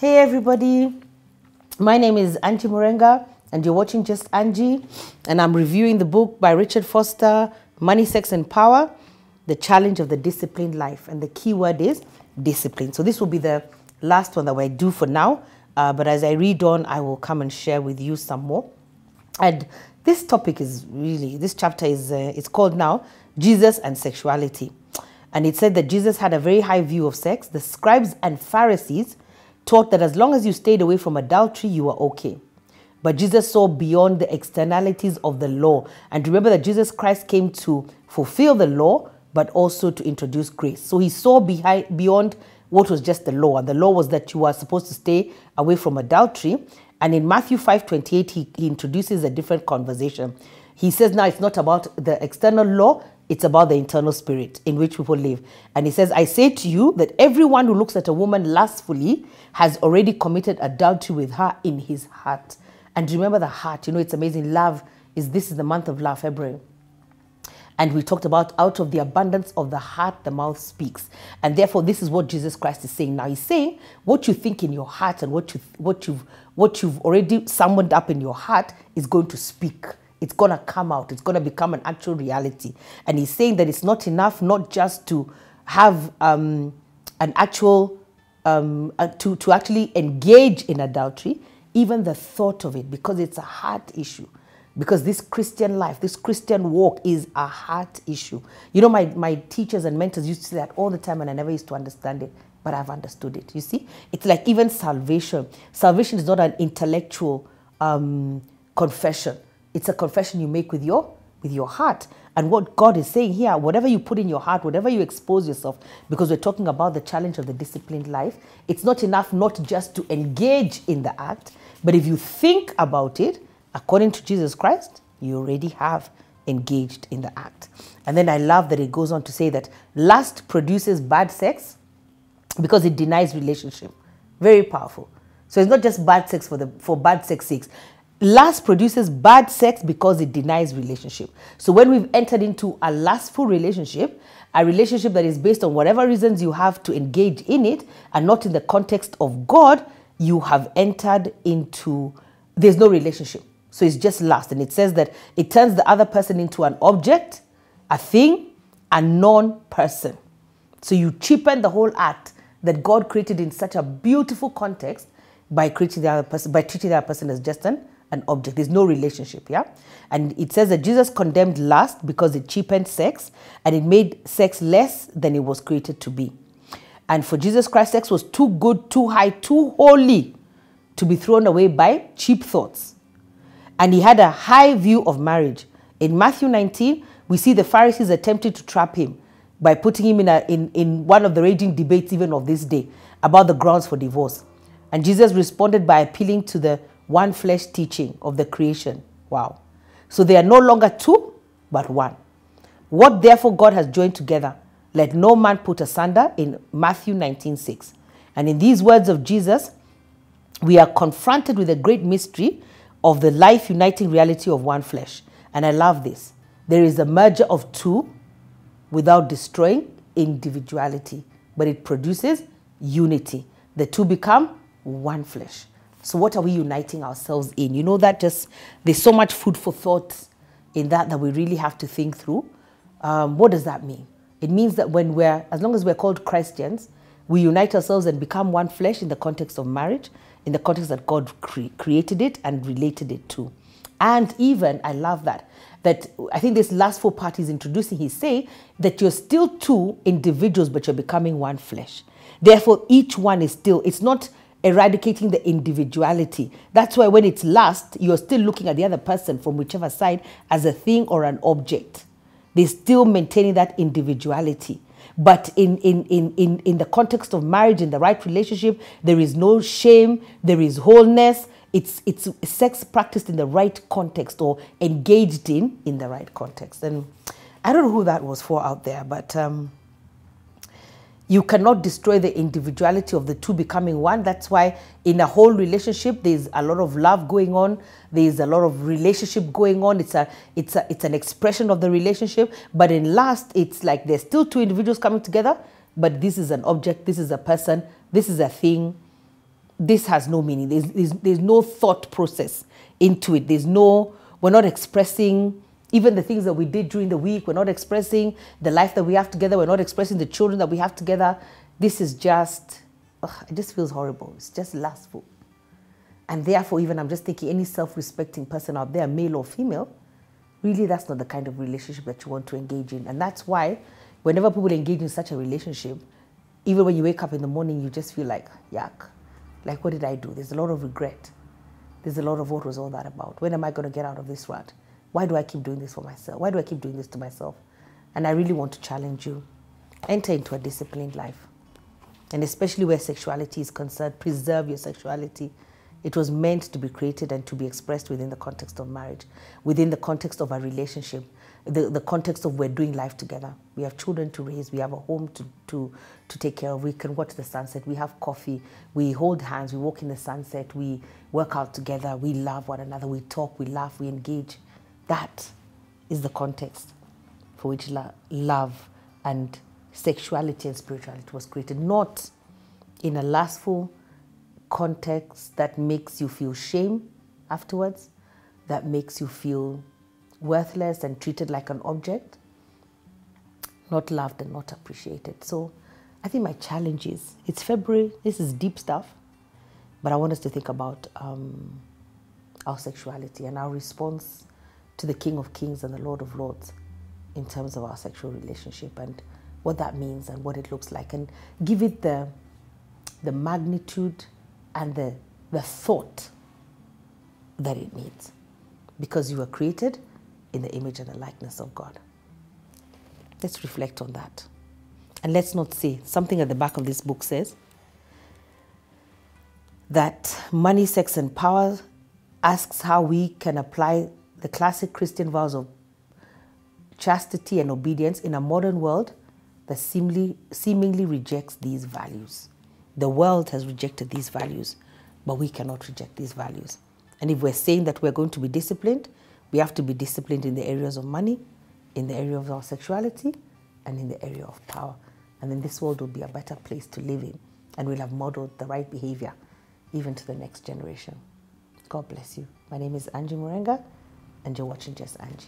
Hey everybody, my name is Angie Morenga and you're watching Just Angie, and I'm reviewing the book by Richard Foster, Money, Sex and Power, The Challenge of the Disciplined Life. And the key word is discipline. So this will be the last one that we do for now, but as I read on, I will come and share with you some more. And this topic is really, this chapter is it's called now Jesus and Sexuality. And it said that Jesus had a very high view of sex. The scribes and Pharisees taught that as long as you stayed away from adultery, you were okay. But Jesus saw beyond the externalities of the law. And remember that Jesus Christ came to fulfill the law, but also to introduce grace. So he saw beyond what was just the law. And the law was that you are supposed to stay away from adultery. And in Matthew 5:28, he introduces a different conversation. He says now it's not about the external law, it's about the internal spirit in which people live. And he says, I say to you that everyone who looks at a woman lustfully has already committed adultery with her in his heart. And remember the heart, you know, it's amazing. This is the month of love, February. And we talked about out of the abundance of the heart, the mouth speaks. And therefore, this is what Jesus Christ is saying. Now he's saying what you think in your heart and what you've already summoned up in your heart is going to speak. It's going to come out. It's going to become an actual reality. And he's saying that it's not enough not just to have an actual, to actually engage in adultery, even the thought of it, because it's a heart issue. Because this Christian life, this Christian walk is a heart issue. You know, my teachers and mentors used to say that all the time and I never used to understand it, but I've understood it. You see, it's like even salvation. Salvation is not an intellectual confession. It's a confession you make with your heart. And what God is saying here, whatever you put in your heart, whatever you expose yourself, because we're talking about the challenge of the disciplined life, it's not enough not just to engage in the act, but if you think about it, according to Jesus Christ, you already have engaged in the act. And then I love that it goes on to say that lust produces bad sex because it denies relationship. Very powerful. So it's not just bad sex for bad sex sake. Lust produces bad sex because it denies relationship. So when we've entered into a lustful relationship, a relationship that is based on whatever reasons you have to engage in it and not in the context of God, you have entered into, there's no relationship. So it's just lust. And it says that it turns the other person into an object, a thing, a non-person. So you cheapen the whole act that God created in such a beautiful context by treating the other person as just an object. There's no relationship, yeah? And it says that Jesus condemned lust because it cheapened sex and it made sex less than it was created to be. And for Jesus Christ, sex was too good, too high, too holy to be thrown away by cheap thoughts. And he had a high view of marriage. In Matthew 19, we see the Pharisees attempted to trap him by putting him in one of the raging debates even of this day about the grounds for divorce. And Jesus responded by appealing to the one flesh teaching of the creation. Wow. So they are no longer two, but one. What therefore God has joined together, let no man put asunder, in Matthew 19:6. And in these words of Jesus, we are confronted with a great mystery of the life-uniting reality of one flesh. And I love this. There is a merger of two without destroying individuality, but it produces unity. The two become one flesh. So what are we uniting ourselves in? You know that there's so much food for thought in that we really have to think through. What does that mean? It means that as long as we're called Christians, we unite ourselves and become one flesh in the context of marriage, in the context that God created it and related it to. And even, I love that I think this last four part he's introducing, he's saying that you're still two individuals, but you're becoming one flesh. Therefore, each one is still, it's not eradicating the individuality. That's why when it's lust, you're still looking at the other person from whichever side as a thing or an object. They're still maintaining that individuality. But in the context of marriage, in the right relationship, there is no shame, there is wholeness. It's sex practiced in the right context or engaged in the right context. And I don't know who that was for out there, but you cannot destroy the individuality of the two becoming one. That's why in a whole relationship, there's a lot of love going on. There's a lot of relationship going on. It's an expression of the relationship. But in lust, it's like there's still two individuals coming together, but this is an object, this is a person, this is a thing, this has no meaning. There's no thought process into it. We're not expressing even the things that we did during the week. We're not expressing the life that we have together. We're not expressing the children that we have together. This is just, it just feels horrible. It's just lustful. And therefore, even I'm just thinking any self-respecting person out there, male or female, really that's not the kind of relationship that you want to engage in. And that's why whenever people engage in such a relationship, even when you wake up in the morning, you just feel like, yuck. Like, what did I do? There's a lot of regret. There's a lot of what was all that about? When am I going to get out of this rut? Why do I keep doing this for myself? Why do I keep doing this to myself? And I really want to challenge you. Enter into a disciplined life. And especially where sexuality is concerned, preserve your sexuality. It was meant to be created and to be expressed within the context of marriage, within the context of a relationship, the context of we're doing life together. We have children to raise, we have a home to take care of, we can watch the sunset, we have coffee, we hold hands, we walk in the sunset, we work out together, we love one another, we talk, we laugh, we engage. That is the context for which love and sexuality and spirituality was created, not in a lustful context that makes you feel shame afterwards, that makes you feel worthless and treated like an object, not loved and not appreciated. So I think my challenge is, it's February, this is deep stuff, but I want us to think about our sexuality and our response to the King of Kings and the Lord of Lords in terms of our sexual relationship and what that means and what it looks like, and give it the magnitude and the thought that it needs, because you were created in the image and the likeness of God. Let's reflect on that. And let's not say, something at the back of this book says that Money, Sex and Power asks how we can apply the classic Christian vows of chastity and obedience in a modern world that seemingly rejects these values. The world has rejected these values, but we cannot reject these values. And if we're saying that we're going to be disciplined, we have to be disciplined in the areas of money, in the area of our sexuality, and in the area of power. And then this world will be a better place to live in, and we'll have modeled the right behavior even to the next generation. God bless you. My name is Angie Murenga, and you're watching Just Angie.